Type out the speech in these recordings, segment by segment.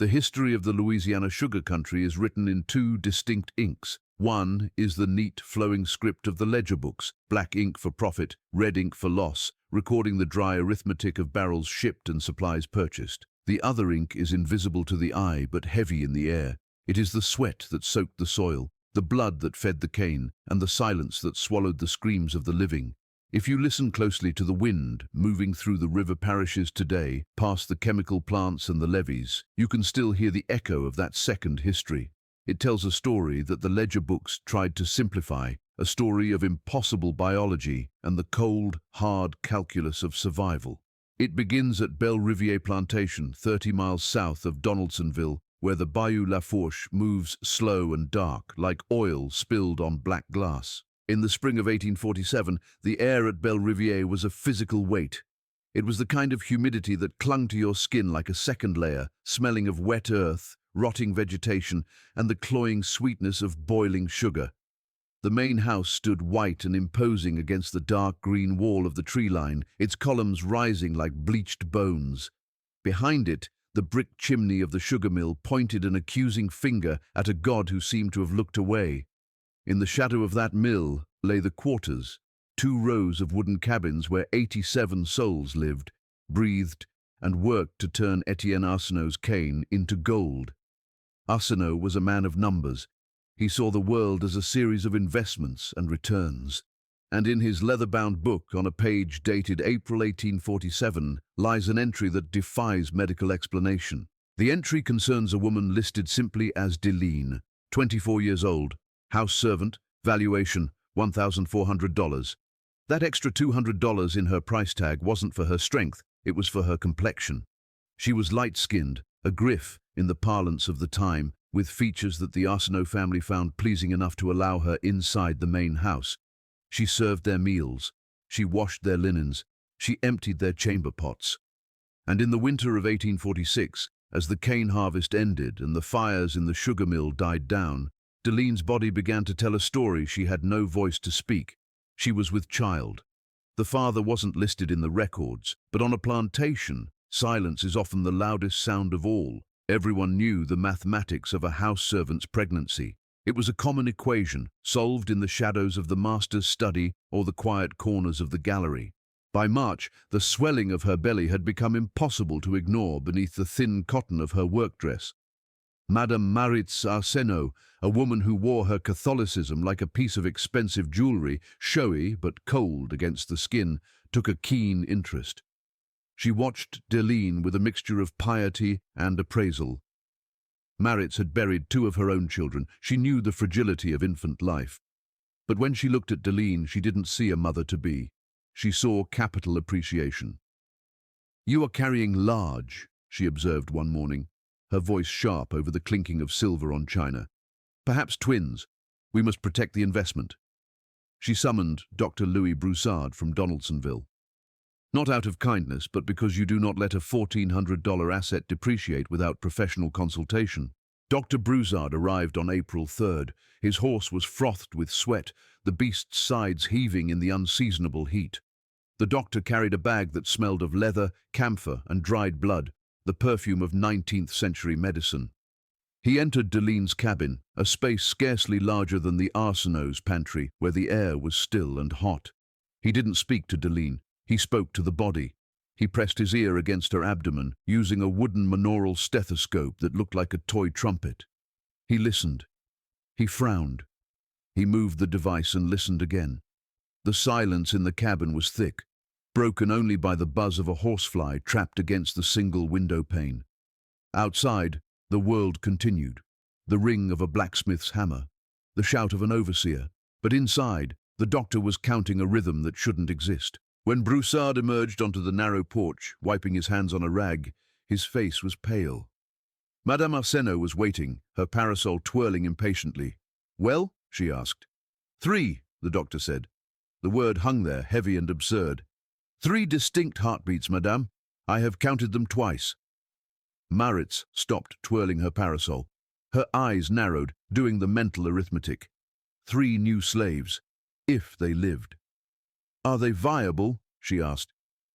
The history of the Louisiana sugar country is written in two distinct inks. One is the neat, flowing script of the ledger books, black ink for profit, red ink for loss, recording the dry arithmetic of barrels shipped and supplies purchased. The other ink is invisible to the eye but heavy in the air. It is the sweat that soaked the soil, the blood that fed the cane, and the silence that swallowed the screams of the living. If you listen closely to the wind moving through the river parishes today, past the chemical plants and the levees, you can still hear the echo of that second history. It tells a story that the ledger books tried to simplify, a story of impossible biology and the cold, hard calculus of survival. It begins at Bel Rivier Plantation, 30 miles south of Donaldsonville, where the Bayou Lafourche moves slow and dark, like oil spilled on black glass. In the spring of 1847, the air at Bel Rivier was a physical weight. It was the kind of humidity that clung to your skin like a second layer, smelling of wet earth, rotting vegetation, and the cloying sweetness of boiling sugar. The main house stood white and imposing against the dark green wall of the tree line, its columns rising like bleached bones. Behind it, the brick chimney of the sugar mill pointed an accusing finger at a god who seemed to have looked away. In the shadow of that mill lay the quarters, 2 rows of wooden cabins where 87 souls lived, breathed, and worked to turn Etienne Arseno's cane into gold. Arseno was a man of numbers. He saw the world as a series of investments and returns. And in his leather-bound book, on a page dated April 1847, lies an entry that defies medical explanation. The entry concerns a woman listed simply as Deline, 24 years old, house servant, valuation $1,400. That extra $200 in her price tag wasn't for her strength, it was for her complexion. She was light-skinned, a griff in the parlance of the time, with features that the Arseno family found pleasing enough to allow her inside the main house. She served their meals, she washed their linens, she emptied their chamber pots. And in the winter of 1846, as the cane harvest ended and the fires in the sugar mill died down, Deline's body began to tell a story she had no voice to speak. She was with child. The father wasn't listed in the records, but on a plantation, silence is often the loudest sound of all. Everyone knew the mathematics of a house servant's pregnancy. It was a common equation, solved in the shadows of the master's study or the quiet corners of the gallery. By March, the swelling of her belly had become impossible to ignore beneath the thin cotton of her work dress. Madame Maritz Arseno, a woman who wore her Catholicism like a piece of expensive jewelry, showy but cold against the skin, took a keen interest. She watched Deline with a mixture of piety and appraisal. Maritz had buried 2 of her own children. She knew the fragility of infant life. But when she looked at Deline, she didn't see a mother-to-be. She saw capital appreciation. "You are carrying large," she observed one morning, her voice sharp over the clinking of silver on china. "Perhaps twins. We must protect the investment." She summoned Dr. Louis Broussard from Donaldsonville. Not out of kindness, but because you do not let a $1,400 asset depreciate without professional consultation. Dr. Broussard arrived on April 3rd. His horse was frothed with sweat, the beast's sides heaving in the unseasonable heat. The doctor carried a bag that smelled of leather, camphor, and dried blood, the perfume of 19th century medicine. He entered Deline's cabin, a space scarcely larger than the Arseno's pantry, where the air was still and hot. He didn't speak to Deline. He spoke to the body. He pressed his ear against her abdomen, using a wooden monaural stethoscope that looked like a toy trumpet. He listened. He frowned. He moved the device and listened again. The silence in the cabin was thick, broken only by the buzz of a horsefly trapped against the single window pane. Outside, the world continued. The ring of a blacksmith's hammer, the shout of an overseer. But inside, the doctor was counting a rhythm that shouldn't exist. When Broussard emerged onto the narrow porch, wiping his hands on a rag, his face was pale. Madame Arseno was waiting, her parasol twirling impatiently. "Well?" she asked. "3," the doctor said. The word hung there, heavy and absurd. "3 distinct heartbeats, madame. I have counted them twice." Maritz stopped twirling her parasol. Her eyes narrowed, doing the mental arithmetic. 3 new slaves, if they lived. "Are they viable?" she asked.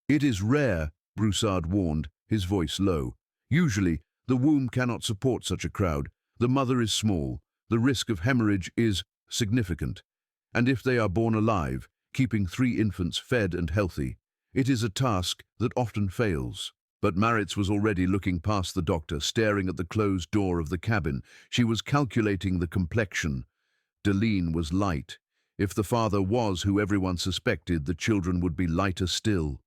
"It is rare," Broussard warned, his voice low. "Usually, The womb cannot support such a crowd. The mother is small. The risk of hemorrhage is significant. And if they are born alive, keeping 3 infants fed and healthy, it is a task that often fails. But Maritz was already looking past the doctor, staring at the closed door of the cabin. She was calculating the complexion. Deline was light. If the father was who everyone suspected, the children would be lighter still.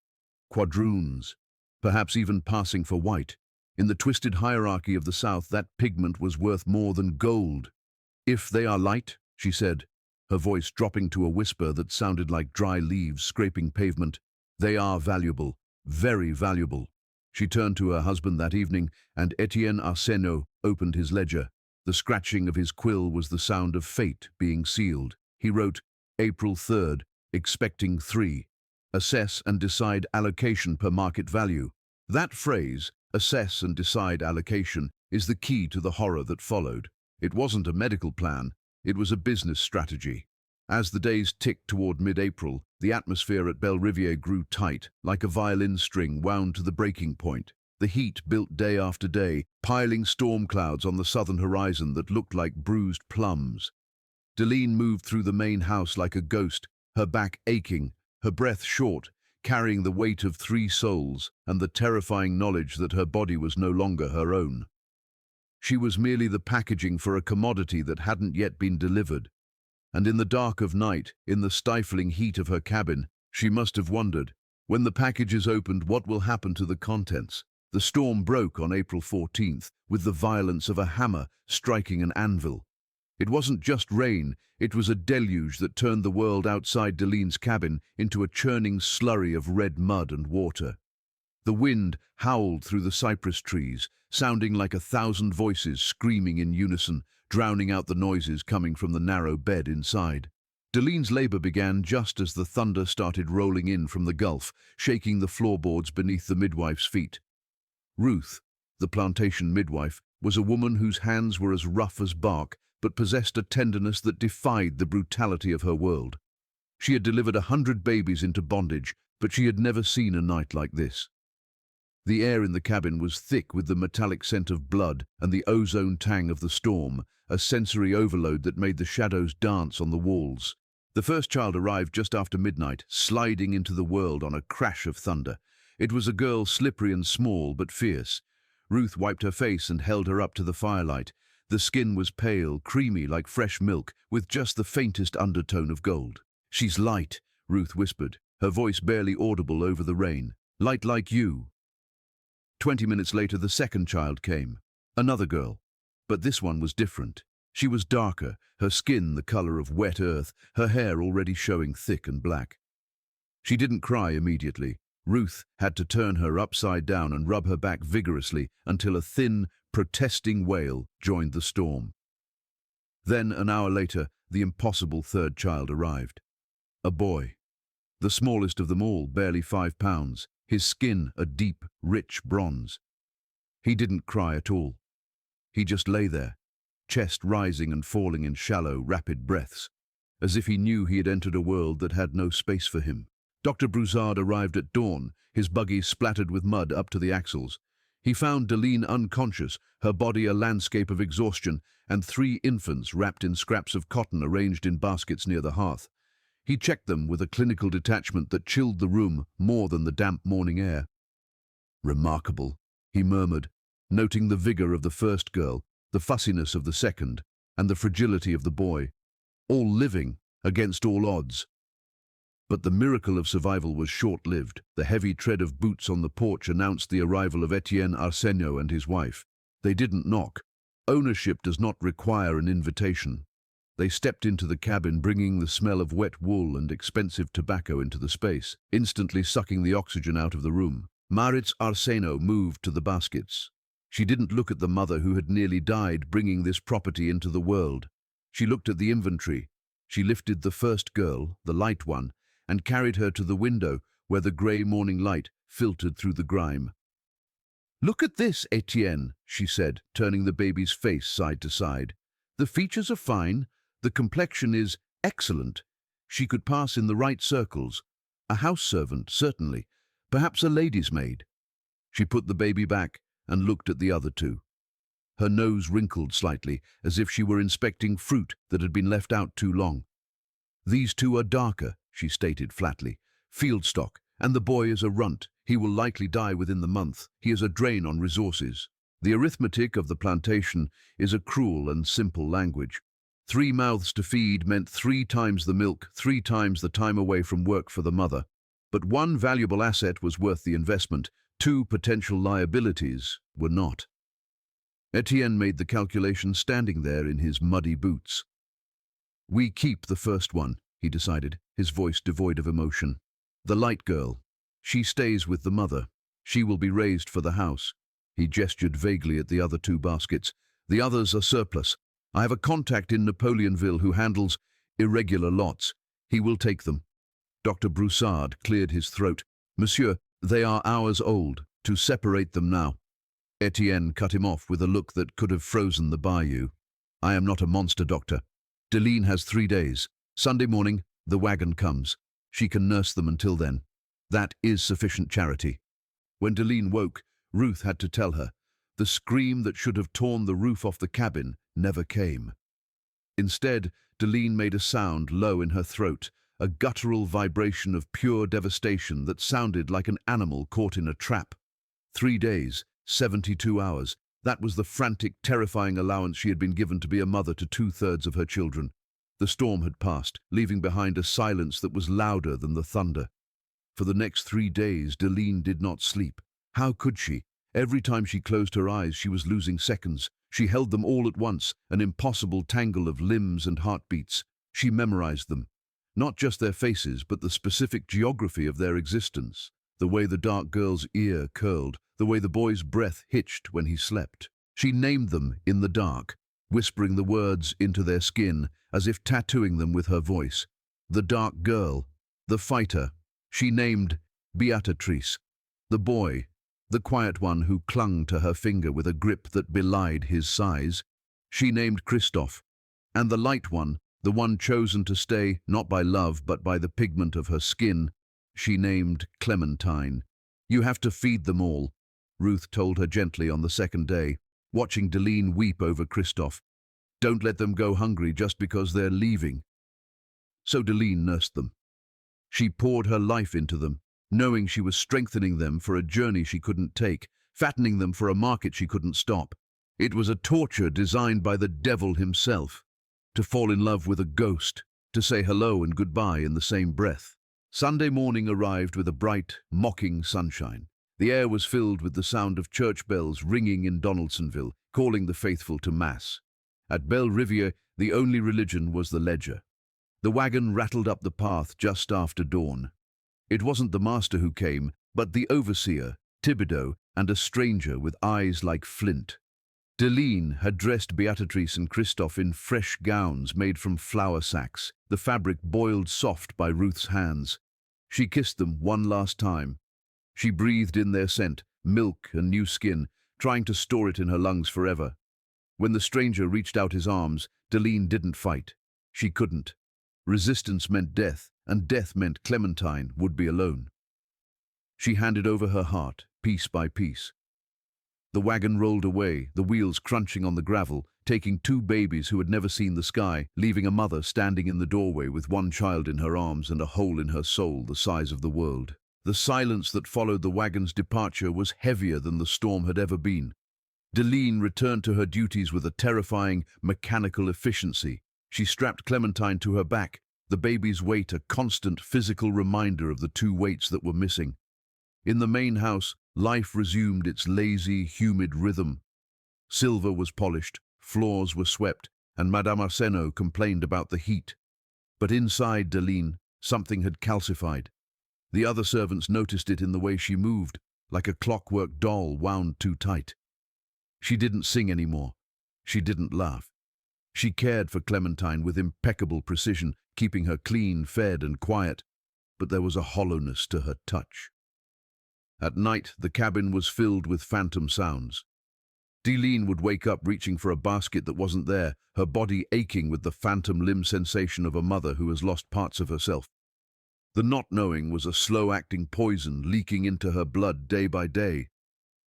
Quadroons, perhaps even passing for white. In the twisted hierarchy of the South, that pigment was worth more than gold. "If they are light," she said, her voice dropping to a whisper that sounded like dry leaves scraping pavement, "they are valuable, very valuable." She turned to her husband that evening, and Etienne Arseno opened his ledger. The scratching of his quill was the sound of fate being sealed. He wrote, April 3rd, expecting 3. Assess and decide allocation per market value. That phrase, assess and decide allocation, is the key to the horror that followed. It wasn't a medical plan, it was a business strategy. As the days ticked toward mid-April, the atmosphere at Bel Rivier grew tight, like a violin string wound to the breaking point. The heat built day after day, piling storm clouds on the southern horizon that looked like bruised plums. Deline moved through the main house like a ghost, her back aching, her breath short, carrying the weight of 3 souls and the terrifying knowledge that her body was no longer her own. She was merely the packaging for a commodity that hadn't yet been delivered. And in the dark of night, in the stifling heat of her cabin, she must have wondered, when the package is opened, what will happen to the contents? The storm broke on April 14th, with the violence of a hammer striking an anvil. It wasn't just rain, it was a deluge that turned the world outside Deline's cabin into a churning slurry of red mud and water. The wind howled through the cypress trees, sounding like 1,000 voices screaming in unison, drowning out the noises coming from the narrow bed inside. Deline's labor began just as the thunder started rolling in from the Gulf, shaking the floorboards beneath the midwife's feet. Ruth, the plantation midwife, was a woman whose hands were as rough as bark, but possessed a tenderness that defied the brutality of her world. She had delivered 100 babies into bondage, but she had never seen a night like this. The air in the cabin was thick with the metallic scent of blood and the ozone tang of the storm, a sensory overload that made the shadows dance on the walls. The first child arrived just after midnight, sliding into the world on a crash of thunder. It was a girl, slippery and small, but fierce. Ruth wiped her face and held her up to the firelight. The skin was pale, creamy like fresh milk, with just the faintest undertone of gold. "She's light," Ruth whispered, her voice barely audible over the rain. "Light like you." 20 minutes later, the second child came. Another girl. But this one was different. She was darker, her skin the color of wet earth, her hair already showing thick and black. She didn't cry immediately. Ruth had to turn her upside down and rub her back vigorously until a thin, protesting wail joined the storm. Then, an hour later, the impossible third child arrived. A boy. The smallest of them all, barely 5 pounds, his skin a deep, rich bronze. He didn't cry at all. He just lay there, chest rising and falling in shallow, rapid breaths, as if he knew he had entered a world that had no space for him. Dr. Broussard arrived at dawn, his buggy splattered with mud up to the axles. He found Deline unconscious, her body a landscape of exhaustion, and 3 infants wrapped in scraps of cotton arranged in baskets near the hearth. He checked them with a clinical detachment that chilled the room more than the damp morning air. "Remarkable," he murmured, noting the vigor of the first girl, the fussiness of the second, and the fragility of the boy. All living, against all odds. But the miracle of survival was short-lived. The heavy tread of boots on the porch announced the arrival of Etienne Arseno and his wife. They didn't knock. Ownership does not require an invitation. They stepped into the cabin, bringing the smell of wet wool and expensive tobacco into the space, instantly sucking the oxygen out of the room. Maritz Arseno moved to the baskets. She didn't look at the mother who had nearly died bringing this property into the world. She looked at the inventory. She lifted the first girl, the light one, and carried her to the window where the grey morning light filtered through the grime. "Look at this, Etienne," she said, turning the baby's face side to side. "The features are fine. The complexion is excellent. She could pass in the right circles. A house servant, certainly. Perhaps a lady's maid." She put the baby back and looked at the other 2. her nose wrinkled slightly, as if she were inspecting fruit that had been left out too long. "These two are darker," she stated flatly. "Field stock, and the boy is a runt. He will likely die within the month. He is a drain on resources." The arithmetic of the plantation is a cruel and simple language. 3 mouths to feed meant 3 times the milk, 3 times the time away from work for the mother. But one valuable asset was worth the investment. 2 potential liabilities were not. Etienne made the calculation standing there in his muddy boots. "We keep the first one," he decided, his voice devoid of emotion. "The light girl. She stays with the mother. She will be raised for the house." He gestured vaguely at the other 2 baskets. "The others are surplus. I have a contact in Napoleonville who handles irregular lots. He will take them." Dr. Broussard cleared his throat. "Monsieur, they are hours old. To separate them now." Etienne cut him off with a look that could have frozen the bayou. "I am not a monster, doctor. Deline has 3 days. Sunday morning, the wagon comes. She can nurse them until then. That is sufficient charity." When Deline woke, Ruth had to tell her. The scream that should have torn the roof off the cabin never came. Instead, Deline made a sound low in her throat, a guttural vibration of pure devastation that sounded like an animal caught in a trap. 3 days, 72 hours. That was the frantic, terrifying allowance she had been given to be a mother to 2/3 of her children. The storm had passed, leaving behind a silence that was louder than the thunder. For the next 3 days, Deline did not sleep. How could she? Every time she closed her eyes, she was losing seconds. She held them all at once, an impossible tangle of limbs and heartbeats. She memorized them. Not just their faces, but the specific geography of their existence. The way the dark girl's ear curled, the way the boy's breath hitched when he slept. She named them in the dark, whispering the words into their skin, as if tattooing them with her voice. The dark girl, the fighter. She named Beatrice. The boy, the quiet one who clung to her finger with a grip that belied his size. She named Christophe. And the light one, the one chosen to stay, not by love, but by the pigment of her skin, she named Clementine. "You have to feed them all," Ruth told her gently on the second day, watching Deline weep over Christophe. "Don't let them go hungry just because they're leaving." So Deline nursed them. She poured her life into them, knowing she was strengthening them for a journey she couldn't take, fattening them for a market she couldn't stop. It was a torture designed by the devil himself, to fall in love with a ghost, to say hello and goodbye in the same breath. Sunday morning arrived with a bright, mocking sunshine. The air was filled with the sound of church bells ringing in Donaldsonville, calling the faithful to Mass. At Bel Rivier, the only religion was the ledger. The wagon rattled up the path just after dawn. It wasn't the master who came, but the overseer, Thibodeau, and a stranger with eyes like flint. Deline had dressed Beatrice and Christophe in fresh gowns made from flour sacks, the fabric boiled soft by Ruth's hands. She kissed them one last time. She breathed in their scent, milk and new skin, trying to store it in her lungs forever. When the stranger reached out his arms, Deline didn't fight. She couldn't. Resistance meant death, and death meant Clementine would be alone. She handed over her heart, piece by piece. The wagon rolled away, the wheels crunching on the gravel, taking 2 babies who had never seen the sky, leaving a mother standing in the doorway with one child in her arms and a hole in her soul the size of the world. The silence that followed the wagon's departure was heavier than the storm had ever been. Deline returned to her duties with a terrifying, mechanical efficiency. She strapped Clementine to her back, the baby's weight a constant physical reminder of the 2 weights that were missing. In the main house, life resumed its lazy, humid rhythm. Silver was polished, floors were swept, and Madame Arseno complained about the heat. But inside Deline, something had calcified. The other servants noticed it in the way she moved, like a clockwork doll wound too tight. She didn't sing anymore. She didn't laugh. She cared for Clementine with impeccable precision, keeping her clean, fed, and quiet, but there was a hollowness to her touch. At night, the cabin was filled with phantom sounds. Deline would wake up reaching for a basket that wasn't there, her body aching with the phantom limb sensation of a mother who has lost parts of herself. The not knowing was a slow-acting poison leaking into her blood day by day.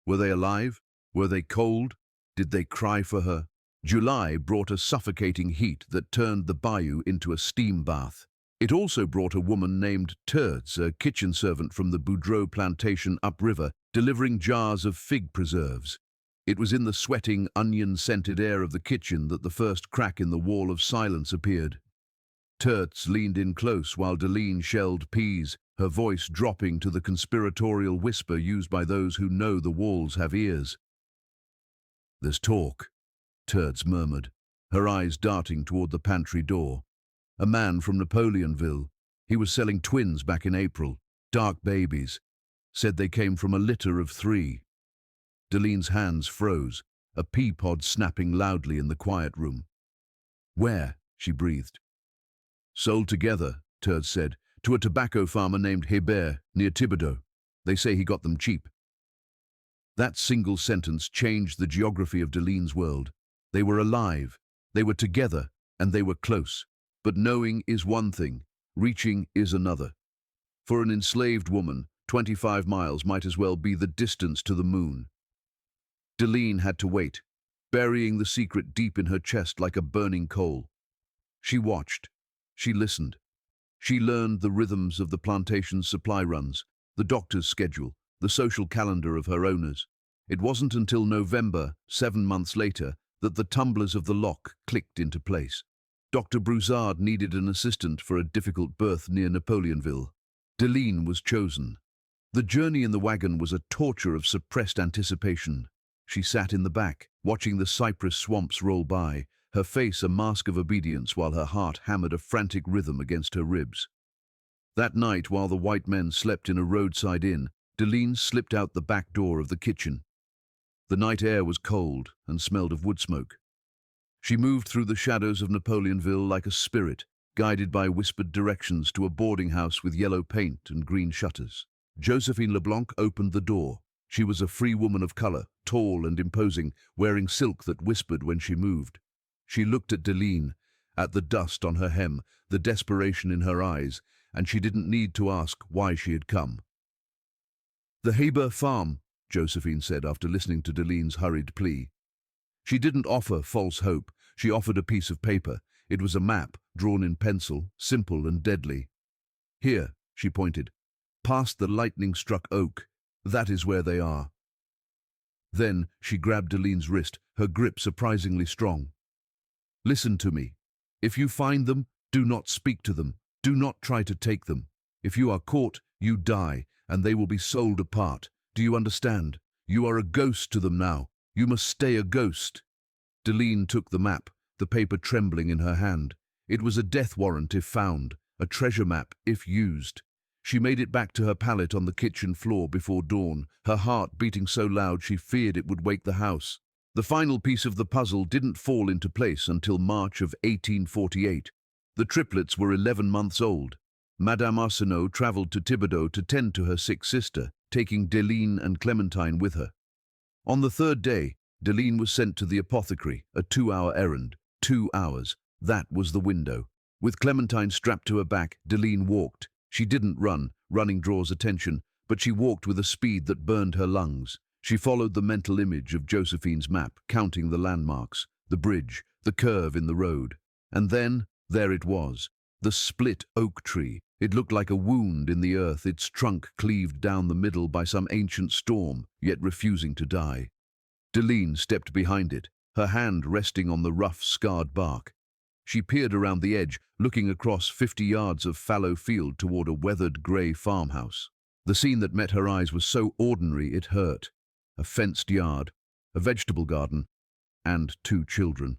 Were they alive? Were they cold? Did they cry for her? July brought a suffocating heat that turned the bayou into a steam bath. It also brought a woman named Turds, a kitchen servant from the Boudreaux plantation upriver, delivering jars of fig preserves. It was in the sweating, onion-scented air of the kitchen that the first crack in the wall of silence appeared. Turds leaned in close while Deline shelled peas, her voice dropping to the conspiratorial whisper used by those who know the walls have ears. "There's talk," Turds murmured, her eyes darting toward the pantry door. "A man from Napoleonville. He was selling twins back in April, dark babies. Said they came from a litter of 3. Deline's hands froze, a pea pod snapping loudly in the quiet room. "Where?" she breathed. "Sold together," Turds said, "to a tobacco farmer named Hebert near Thibodeau. They say he got them cheap." That single sentence changed the geography of Deline's world. They were alive, they were together, and they were close. But knowing is one thing, reaching is another. For an enslaved woman, 25 miles might as well be the distance to the moon. Deline had to wait, burying the secret deep in her chest like a burning coal. She watched. She listened. She learned the rhythms of the plantation's supply runs, the doctor's schedule, the social calendar of her owners. It wasn't until November, 7 months later, that the tumblers of the lock clicked into place. Dr. Broussard needed an assistant for a difficult berth near Napoleonville. Deline was chosen. The journey in the wagon was a torture of suppressed anticipation. She sat in the back, watching the cypress swamps roll by, her face a mask of obedience while her heart hammered a frantic rhythm against her ribs. That night, while the white men slept in a roadside inn, Deline slipped out the back door of the kitchen. The night air was cold and smelled of wood smoke. She moved through the shadows of Napoleonville like a spirit, guided by whispered directions to a boarding house with yellow paint and green shutters. Josephine Leblanc opened the door. She was a free woman of color, tall and imposing, wearing silk that whispered when she moved. She looked at Deline, at the dust on her hem, the desperation in her eyes, and she didn't need to ask why she had come. "The Hebert farm," Josephine said after listening to Deline's hurried plea. She didn't offer false hope. She offered a piece of paper. It was a map, drawn in pencil, simple and deadly. "Here," she pointed, "past the lightning-struck oak. That is where they are." Then she grabbed Deline's wrist, her grip surprisingly strong. "Listen to me. If you find them, do not speak to them. Do not try to take them. If you are caught, you die, and they will be sold apart. Do you understand? You are a ghost to them now. You must stay a ghost." Deline took the map, the paper trembling in her hand. It was a death warrant if found, a treasure map if used. She made it back to her pallet on the kitchen floor before dawn, her heart beating so loud she feared it would wake the house. The final piece of the puzzle didn't fall into place until March of 1848. The triplets were 11 months old. Madame Arseno traveled to Thibodeau to tend to her sick sister, taking Deline and Clementine with her. On the 3rd day, Deline was sent to the apothecary, a 2-hour errand. 2 hours. That was the window. With Clementine strapped to her back, Deline walked. She didn't run, running draws attention, but she walked with a speed that burned her lungs. She followed the mental image of Josephine's map, counting the landmarks, the bridge, the curve in the road. And then, there it was, the split oak tree. It looked like a wound in the earth, its trunk cleaved down the middle by some ancient storm, yet refusing to die. Deline stepped behind it, her hand resting on the rough, scarred bark. She peered around the edge, looking across 50 yards of fallow field toward a weathered grey farmhouse. The scene that met her eyes was so ordinary it hurt. A fenced yard, a vegetable garden, and 2 children.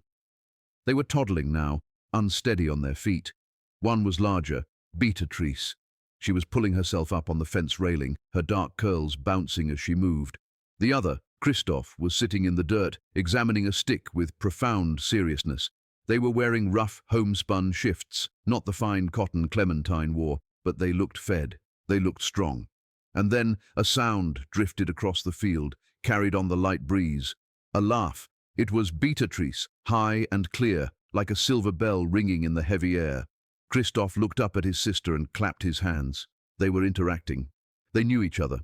They were toddling now, unsteady on their feet. One was larger, Beatrice. She was pulling herself up on the fence railing, her dark curls bouncing as she moved. The other, Christophe, was sitting in the dirt, examining a stick with profound seriousness. They were wearing rough, homespun shifts, not the fine cotton Clementine wore, but they looked fed, they looked strong. And then a sound drifted across the field, carried on the light breeze. A laugh. It was Beatrice, high and clear, like a silver bell ringing in the heavy air. Christophe looked up at his sister and clapped his hands. They were interacting. They knew each other.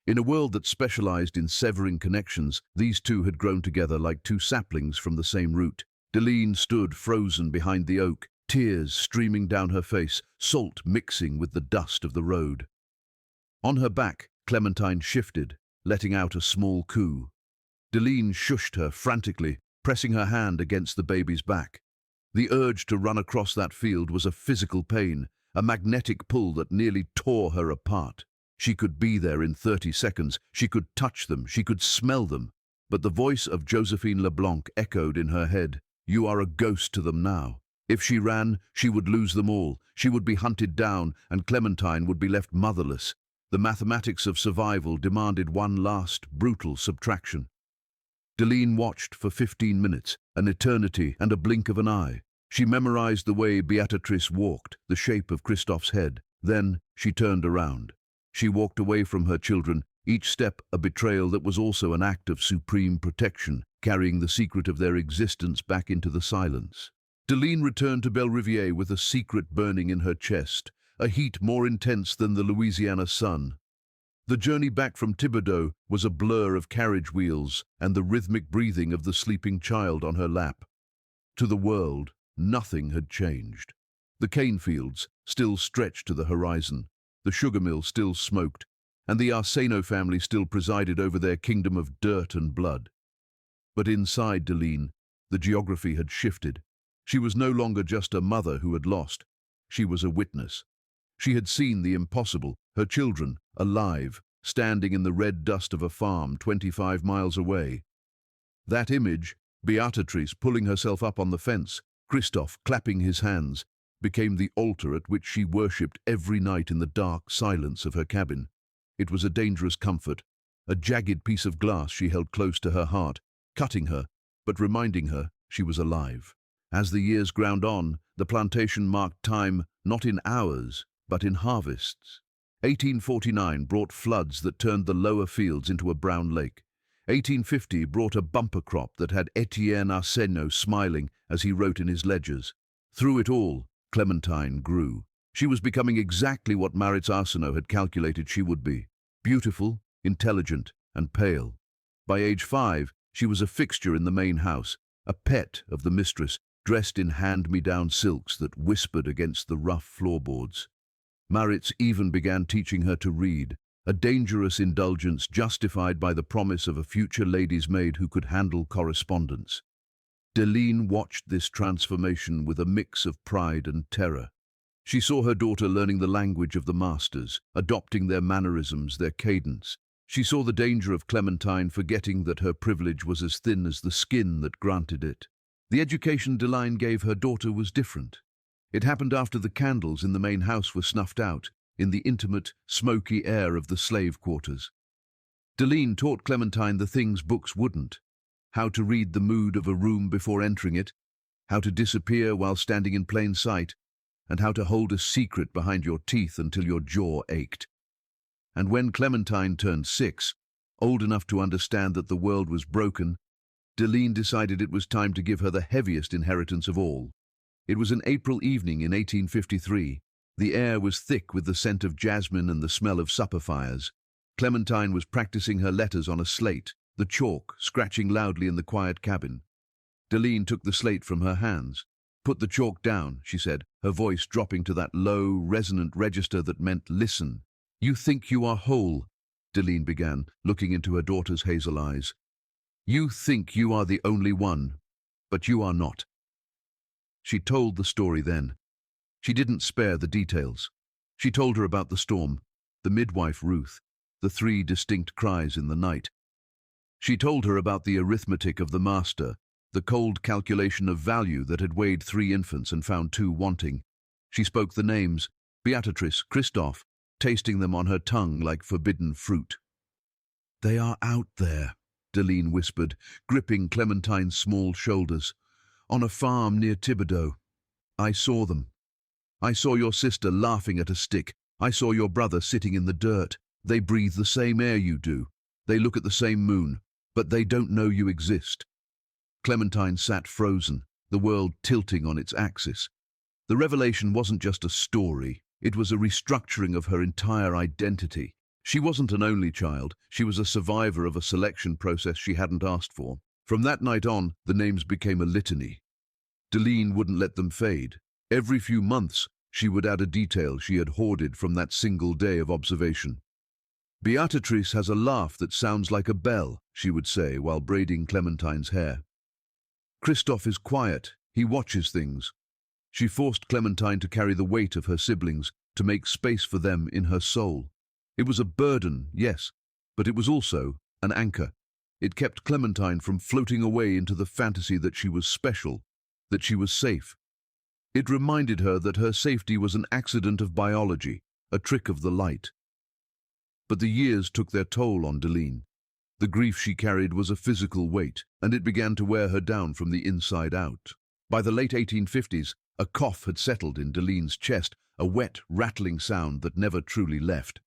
In a world that specialized in severing connections, these two had grown together like two saplings from the same root. Deline stood frozen behind the oak, tears streaming down her face, salt mixing with the dust of the road. On her back, Clementine shifted, letting out a small coo. Deline shushed her frantically, pressing her hand against the baby's back. The urge to run across that field was a physical pain, a magnetic pull that nearly tore her apart. She could be there in 30 seconds, she could touch them, she could smell them. But the voice of Josephine Leblanc echoed in her head. You are a ghost to them now. If she ran, she would lose them all. She would be hunted down, and Clementine would be left motherless. The mathematics of survival demanded one last, brutal subtraction. Deline watched for 15 minutes, an eternity and a blink of an eye. She memorized the way Beatrice walked, the shape of Christophe's head. Then she turned around. She walked away from her children, each step a betrayal that was also an act of supreme protection, carrying the secret of their existence back into the silence. Deline returned to Bel Rivier with a secret burning in her chest, a heat more intense than the Louisiana sun. The journey back from Thibodeau was a blur of carriage wheels and the rhythmic breathing of the sleeping child on her lap. To the world, nothing had changed. The cane fields still stretched to the horizon, the sugar mill still smoked, and the Arseno family still presided over their kingdom of dirt and blood. But inside Deline, the geography had shifted. She was no longer just a mother who had lost. She was a witness. She had seen the impossible, her children, alive, standing in the red dust of a farm 25 miles away. That image, Beatrice pulling herself up on the fence, Christophe clapping his hands, became the altar at which she worshipped every night in the dark silence of her cabin. It was a dangerous comfort, a jagged piece of glass she held close to her heart, cutting her, but reminding her she was alive. As the years ground on, the plantation marked time not in hours, but in harvests. 1849 brought floods that turned the lower fields into a brown lake. 1850 brought a bumper crop that had Etienne Arseno smiling as he wrote in his ledgers. Through it all, Clementine grew. She was becoming exactly what Maritz Arseno had calculated she would be: beautiful, intelligent, and pale. By age 5, she was a fixture in the main house, a pet of the mistress, dressed in hand-me-down silks that whispered against the rough floorboards. Maritz even began teaching her to read, a dangerous indulgence justified by the promise of a future lady's maid who could handle correspondence. Deline watched this transformation with a mix of pride and terror. She saw her daughter learning the language of the masters, adopting their mannerisms, their cadence. She saw the danger of Clementine forgetting that her privilege was as thin as the skin that granted it. The education Deline gave her daughter was different. It happened after the candles in the main house were snuffed out, in the intimate, smoky air of the slave quarters. Deline taught Clementine the things books wouldn't: how to read the mood of a room before entering it, how to disappear while standing in plain sight, and how to hold a secret behind your teeth until your jaw ached. And when Clementine turned 6, old enough to understand that the world was broken, Deline decided it was time to give her the heaviest inheritance of all. It was an April evening in 1853. The air was thick with the scent of jasmine and the smell of supper fires. Clementine was practicing her letters on a slate, the chalk scratching loudly in the quiet cabin. Deline took the slate from her hands. "Put the chalk down," she said, her voice dropping to that low, resonant register that meant listen. "You think you are whole," Deline began, looking into her daughter's hazel eyes. "You think you are the only one, but you are not." She told the story then. She didn't spare the details. She told her about the storm, the midwife Ruth, the 3 distinct cries in the night. She told her about the arithmetic of the master, the cold calculation of value that had weighed 3 infants and found 2 wanting. She spoke the names, Beatrice, Christophe, tasting them on her tongue like forbidden fruit. "They are out there," Deline whispered, gripping Clementine's small shoulders. "On a farm near Thibodeau. I saw them. I saw your sister laughing at a stick. I saw your brother sitting in the dirt. They breathe the same air you do. They look at the same moon, but they don't know you exist." Clementine sat frozen, the world tilting on its axis. The revelation wasn't just a story, it was a restructuring of her entire identity. She wasn't an only child, she was a survivor of a selection process she hadn't asked for. From that night on, the names became a litany. Deline wouldn't let them fade. Every few months, she would add a detail she had hoarded from that single day of observation. Beatrice has a laugh that sounds like a bell, she would say while braiding Clementine's hair. Christophe is quiet, he watches things. She forced Clementine to carry the weight of her siblings, to make space for them in her soul. It was a burden, yes, but it was also an anchor. It kept Clementine from floating away into the fantasy that she was special, that she was safe. It reminded her that her safety was an accident of biology, a trick of the light. But the years took their toll on Deline. The grief she carried was a physical weight, and it began to wear her down from the inside out. By the late 1850s, a cough had settled in Deline's chest, a wet, rattling sound that never truly left.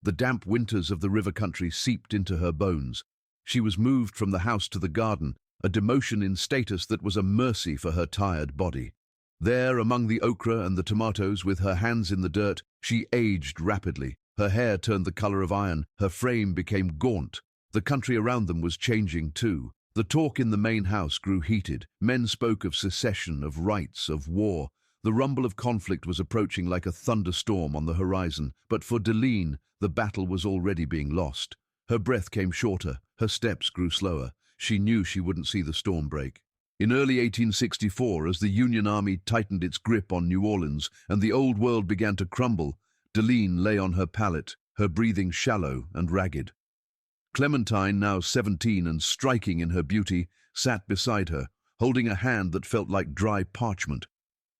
The damp winters of the river country seeped into her bones. She was moved from the house to the garden, a demotion in status that was a mercy for her tired body. There, among the okra and the tomatoes, with her hands in the dirt, she aged rapidly. Her hair turned the color of iron, her frame became gaunt. The country around them was changing too. The talk in the main house grew heated. Men spoke of secession, of rights, of war. The rumble of conflict was approaching like a thunderstorm on the horizon, but for Deline, the battle was already being lost. Her breath came shorter, her steps grew slower. She knew she wouldn't see the storm break. In early 1864, as the Union Army tightened its grip on New Orleans and the old world began to crumble, Deline lay on her pallet, her breathing shallow and ragged. Clementine, now 17 and striking in her beauty, sat beside her, holding a hand that felt like dry parchment.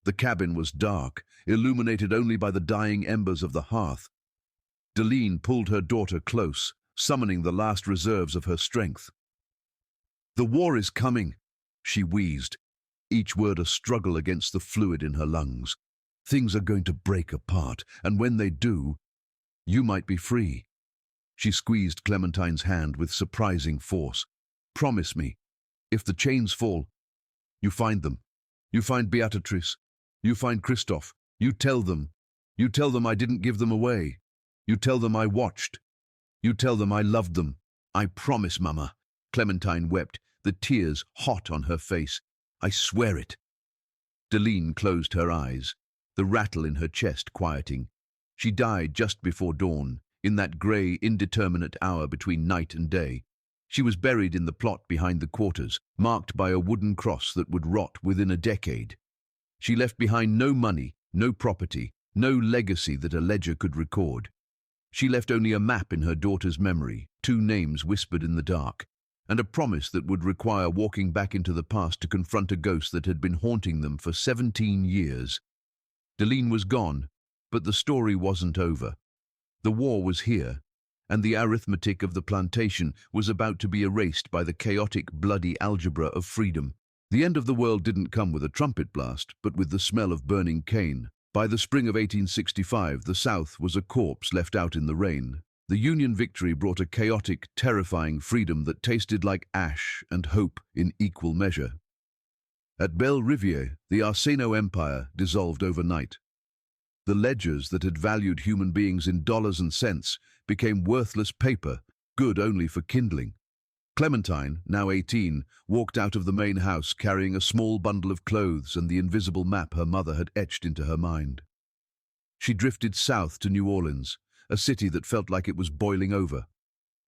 The cabin was dark, illuminated only by the dying embers of the hearth. Deline pulled her daughter close, summoning the last reserves of her strength. "The war is coming," she wheezed, each word a struggle against the fluid in her lungs. "Things are going to break apart, and when they do, you might be free." She squeezed Clementine's hand with surprising force. "Promise me, if the chains fall, you find them. You find Beatrice. You find Christophe. You tell them I didn't give them away. You tell them I watched. You tell them I loved them." "I promise, Mama." Clementine wept, the tears hot on her face. "I swear it." Deline closed her eyes, the rattle in her chest quieting. She died just before dawn, in that grey, indeterminate hour between night and day. She was buried in the plot behind the quarters, marked by a wooden cross that would rot within a decade. She left behind no money, no property, no legacy that a ledger could record. She left only a map in her daughter's memory, 2 names whispered in the dark, and a promise that would require walking back into the past to confront a ghost that had been haunting them for 17 years. Deline was gone, but the story wasn't over. The war was here, and the arithmetic of the plantation was about to be erased by the chaotic, bloody algebra of freedom. The end of the world didn't come with a trumpet blast, but with the smell of burning cane. By the spring of 1865, the South was a corpse left out in the rain. The Union victory brought a chaotic, terrifying freedom that tasted like ash and hope in equal measure. At Bel Rivier, the Arseno Empire dissolved overnight. The ledgers that had valued human beings in dollars and cents became worthless paper, good only for kindling. Clementine, now 18, walked out of the main house carrying a small bundle of clothes and the invisible map her mother had etched into her mind. She drifted south to New Orleans, a city that felt like it was boiling over.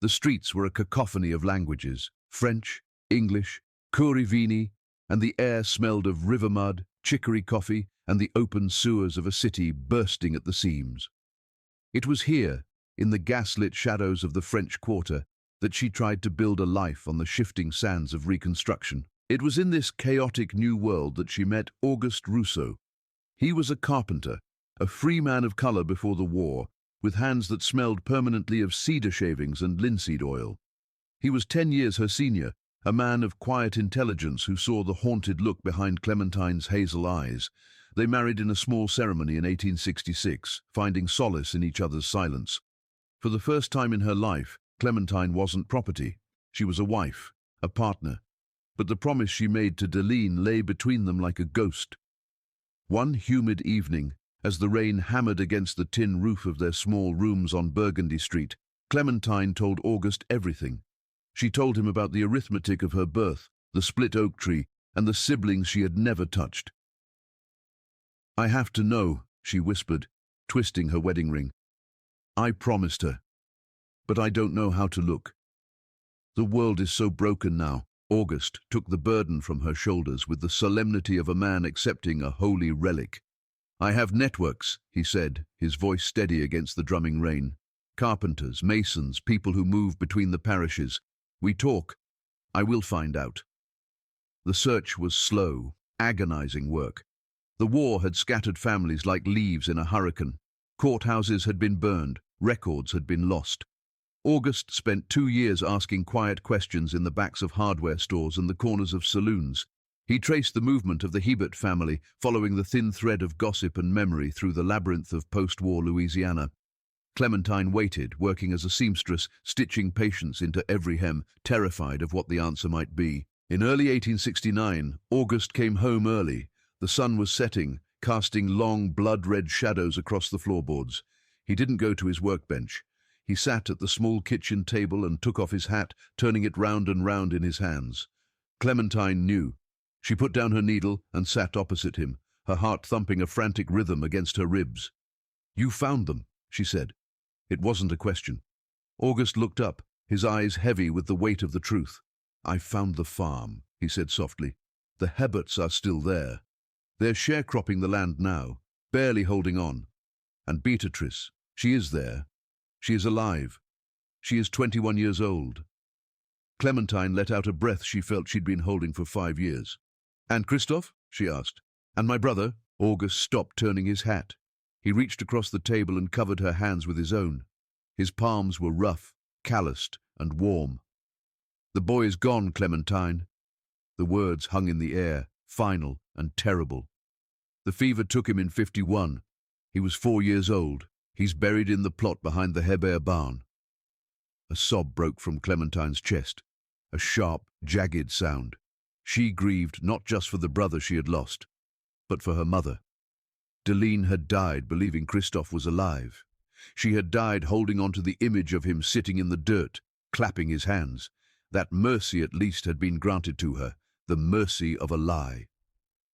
The streets were a cacophony of languages, French, English, Curivini, and the air smelled of river mud, chicory coffee, and the open sewers of a city bursting at the seams. It was here, in the gaslit shadows of the French Quarter, that she tried to build a life on the shifting sands of Reconstruction. It was in this chaotic new world that she met Auguste Rousseau. He was a carpenter, a free man of color before the war, with hands that smelled permanently of cedar shavings and linseed oil. He was 10 years her senior, a man of quiet intelligence who saw the haunted look behind Clementine's hazel eyes. They married in a small ceremony in 1866, finding solace in each other's silence. For the first time in her life, Clementine wasn't property. She was a wife, a partner. But the promise she made to Deline lay between them like a ghost. One humid evening, As the rain hammered against the tin roof of their small rooms on Burgundy Street, Clementine told August everything. She told him about the arithmetic of her birth, the split oak tree, and the siblings she had never touched. "I have to know," she whispered, twisting her wedding ring. "I promised her. But I don't know how to look. The world is so broken now." August took the burden from her shoulders with the solemnity of a man accepting a holy relic. "I have networks," he said, his voice steady against the drumming rain. "Carpenters, masons, people who move between the parishes. We talk. I will find out." The search was slow, agonizing work. The war had scattered families like leaves in a hurricane. Courthouses had been burned, records had been lost. August spent 2 years asking quiet questions in the backs of hardware stores and the corners of saloons. He traced the movement of the Hebert family, following the thin thread of gossip and memory through the labyrinth of post-war Louisiana. Clementine waited, working as a seamstress, stitching patience into every hem, terrified of what the answer might be. In early 1869, August came home early. The sun was setting, casting long, blood-red shadows across the floorboards. He didn't go to his workbench. He sat at the small kitchen table and took off his hat, turning it round and round in his hands. Clementine knew. She put down her needle and sat opposite him, her heart thumping a frantic rhythm against her ribs. "You found them," she said. It wasn't a question. August looked up, his eyes heavy with the weight of the truth. "I found the farm," he said softly. "The Heberts are still there. They're sharecropping the land now, barely holding on. And Beatrice, she is there. She is alive. She is 21 years old." Clementine let out a breath she felt she'd been holding for 5 years. "And Christophe?" she asked. "And my brother?" August stopped turning his hat. He reached across the table and covered her hands with his own. His palms were rough, calloused, and warm. "The boy is gone, Clementine." The words hung in the air, final and terrible. "The fever took him in 51. He was 4 years old. He's buried in the plot behind the Hebert barn." A sob broke from Clementine's chest, a sharp, jagged sound. She grieved not just for the brother she had lost, but for her mother. Deline had died believing Christophe was alive. She had died holding on to the image of him sitting in the dirt, clapping his hands. That mercy at least had been granted to her, the mercy of a lie.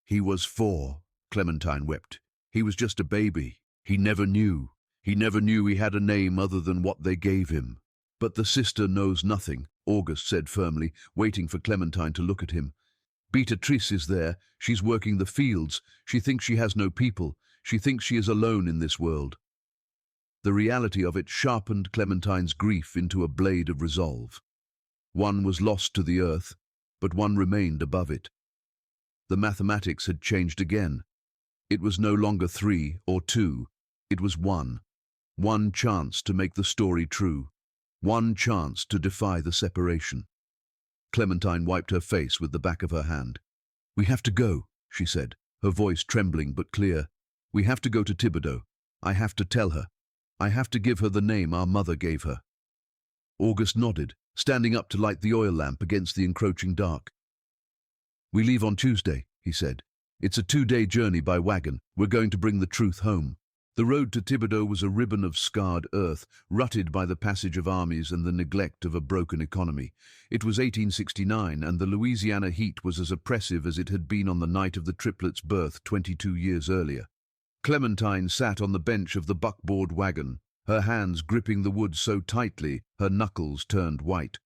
"He was 4, Clementine wept. "He was just a baby. He never knew. He never knew he had a name other than what they gave him." "But the sister knows nothing," August said firmly, waiting for Clementine to look at him. "Beatrice is there. She's working the fields. She thinks she has no people. She thinks she is alone in this world." The reality of it sharpened Clementine's grief into a blade of resolve. One was lost to the earth, but one remained above it. The mathematics had changed again. It was no longer 3 or 2. It was 1. One chance to make the story true. One chance to defy the separation. Clementine wiped her face with the back of her hand. "We have to go," she said, her voice trembling but clear. "We have to go to Thibodeau. I have to tell her. I have to give her the name our mother gave her." August nodded, standing up to light the oil lamp against the encroaching dark. "We leave on Tuesday," he said. "It's a 2-day journey by wagon. We're going to bring the truth home." The road to Thibodeau was a ribbon of scarred earth, rutted by the passage of armies and the neglect of a broken economy. It was 1869, and the Louisiana heat was as oppressive as it had been on the night of the triplets' birth 22 years earlier. Clementine sat on the bench of the buckboard wagon, her hands gripping the wood so tightly her knuckles turned white.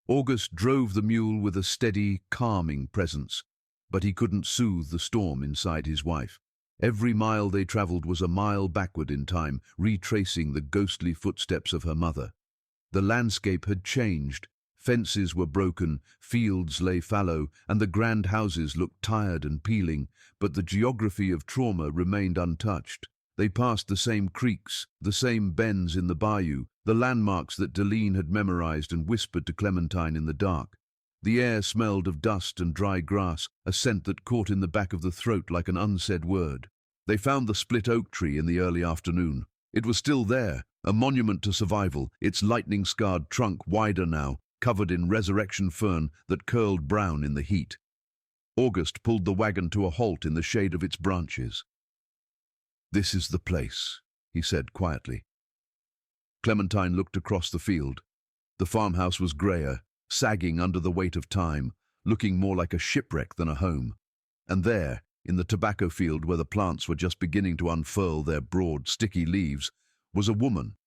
August drove the mule with a steady, calming presence, but he couldn't soothe the storm inside his wife. Every mile they travelled was a mile backward in time, retracing the ghostly footsteps of her mother. The landscape had changed. Fences were broken, fields lay fallow, and the grand houses looked tired and peeling, but the geography of trauma remained untouched. They passed the same creeks, the same bends in the bayou, the landmarks that Deline had memorized and whispered to Clementine in the dark. The air smelled of dust and dry grass, a scent that caught in the back of the throat like an unsaid word. They found the split oak tree in the early afternoon. It was still there, a monument to survival, its lightning-scarred trunk wider now, covered in resurrection fern that curled brown in the heat. August pulled the wagon to a halt in the shade of its branches. "This is the place," he said quietly. Clementine looked across the field. The farmhouse was greyer, sagging under the weight of time, looking more like a shipwreck than a home. And there, in the tobacco field where the plants were just beginning to unfurl their broad, sticky leaves, was a woman.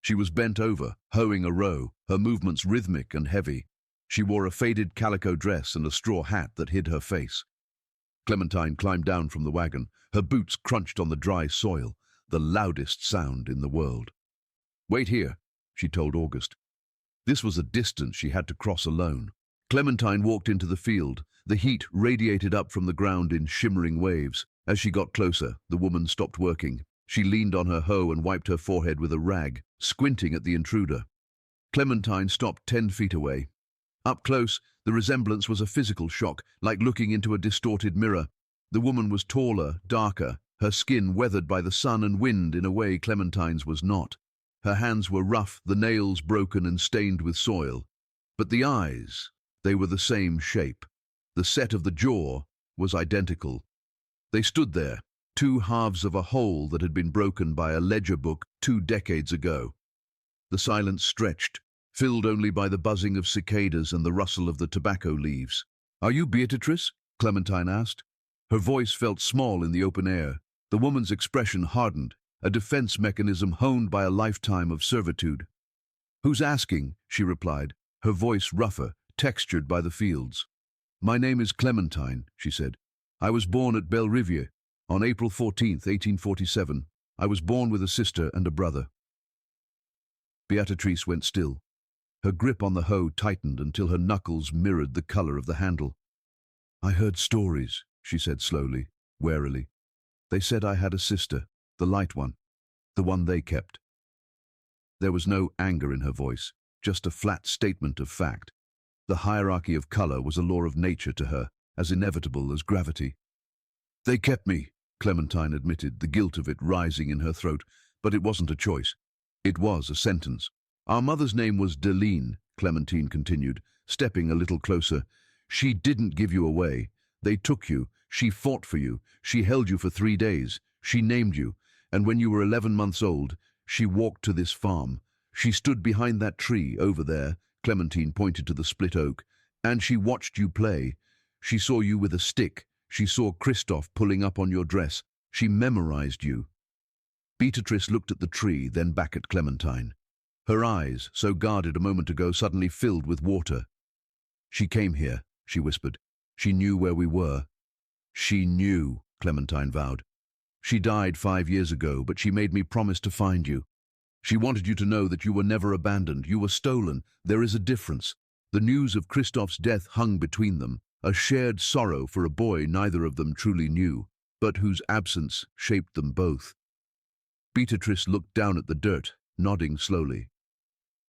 She was bent over, hoeing a row, her movements rhythmic and heavy. She wore a faded calico dress and a straw hat that hid her face. Clementine climbed down from the wagon. Her boots crunched on the dry soil, the loudest sound in the world. "Wait here," she told August. This was a distance she had to cross alone. Clementine walked into the field. The heat radiated up from the ground in shimmering waves. As she got closer, the woman stopped working. She leaned on her hoe and wiped her forehead with a rag, squinting at the intruder. Clementine stopped 10 feet away. Up close, the resemblance was a physical shock, like looking into a distorted mirror. The woman was taller, darker, her skin weathered by the sun and wind in a way Clementine's was not. Her hands were rough, the nails broken and stained with soil. But the eyes, they were the same shape. The set of the jaw was identical. They stood there, two halves of a whole that had been broken by a ledger book 2 decades ago. The silence stretched, filled only by the buzzing of cicadas and the rustle of the tobacco leaves. "Are you Beatrice?" Clementine asked. Her voice felt small in the open air. The woman's expression hardened, a defense mechanism honed by a lifetime of servitude. "Who's asking?" she replied, her voice rougher, textured by the fields. "My name is Clementine," she said. "I was born at Bel Rivier on April 14th, 1847. I was born with a sister and a brother." Beatrice went still. Her grip on the hoe tightened until her knuckles mirrored the color of the handle. "I heard stories," she said slowly, warily. "They said I had a sister, the light one, the one they kept." There was no anger in her voice, just a flat statement of fact. The hierarchy of color was a law of nature to her, as inevitable as gravity. "They kept me," Clementine admitted, the guilt of it rising in her throat, but it wasn't a choice. It was a sentence. "Our mother's name was Deline," Clementine continued, stepping a little closer. "She didn't give you away. They took you. She fought for you. She held you for 3 days. She named you. And when you were 11 months old, she walked to this farm. She stood behind that tree over there," Clementine pointed to the split oak, "and she watched you play. She saw you with a stick. She saw Christophe pulling up on your dress. She memorized you." Beatrice looked at the tree, then back at Clementine. Her eyes, so guarded a moment ago, suddenly filled with water. "She came here," she whispered. "She knew where we were." "She knew," Clementine vowed. "She died 5 years ago, but she made me promise to find you. She wanted you to know that you were never abandoned. You were stolen. There is a difference." The news of Christophe's death hung between them, a shared sorrow for a boy neither of them truly knew, but whose absence shaped them both. Beatrice looked down at the dirt, nodding slowly.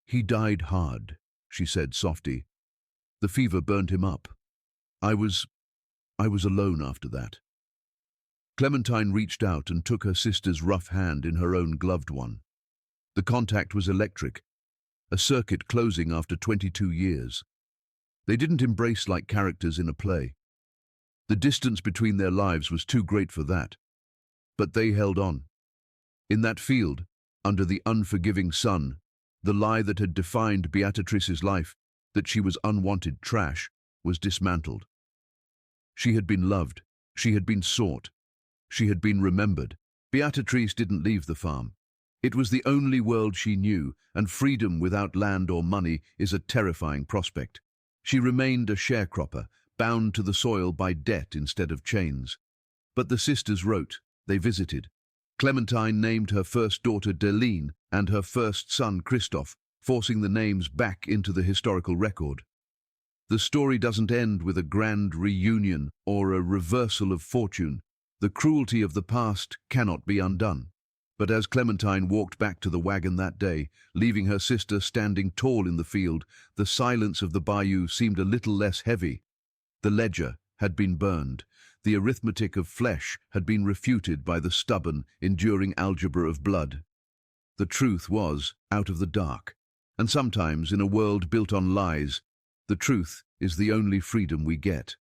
"He died hard," she said softly. "The fever burned him up. I was alone after that." Clementine reached out and took her sister's rough hand in her own gloved one. The contact was electric, a circuit closing after 22 years. They didn't embrace like characters in a play. The distance between their lives was too great for that. But they held on. In that field, under the unforgiving sun, the lie that had defined Beatrice's life, that she was unwanted trash, was dismantled. She had been loved. She had been sought. She had been remembered. Beatrice didn't leave the farm. It was the only world she knew, and freedom without land or money is a terrifying prospect. She remained a sharecropper, bound to the soil by debt instead of chains. But the sisters wrote, they visited. Clementine named her first daughter Deline and her first son Christophe, forcing the names back into the historical record. The story doesn't end with a grand reunion or a reversal of fortune. The cruelty of the past cannot be undone. But as Clementine walked back to the wagon that day, leaving her sister standing tall in the field, the silence of the bayou seemed a little less heavy. The ledger had been burned. The arithmetic of flesh had been refuted by the stubborn, enduring algebra of blood. The truth was out of the dark. And sometimes, in a world built on lies, the truth is the only freedom we get.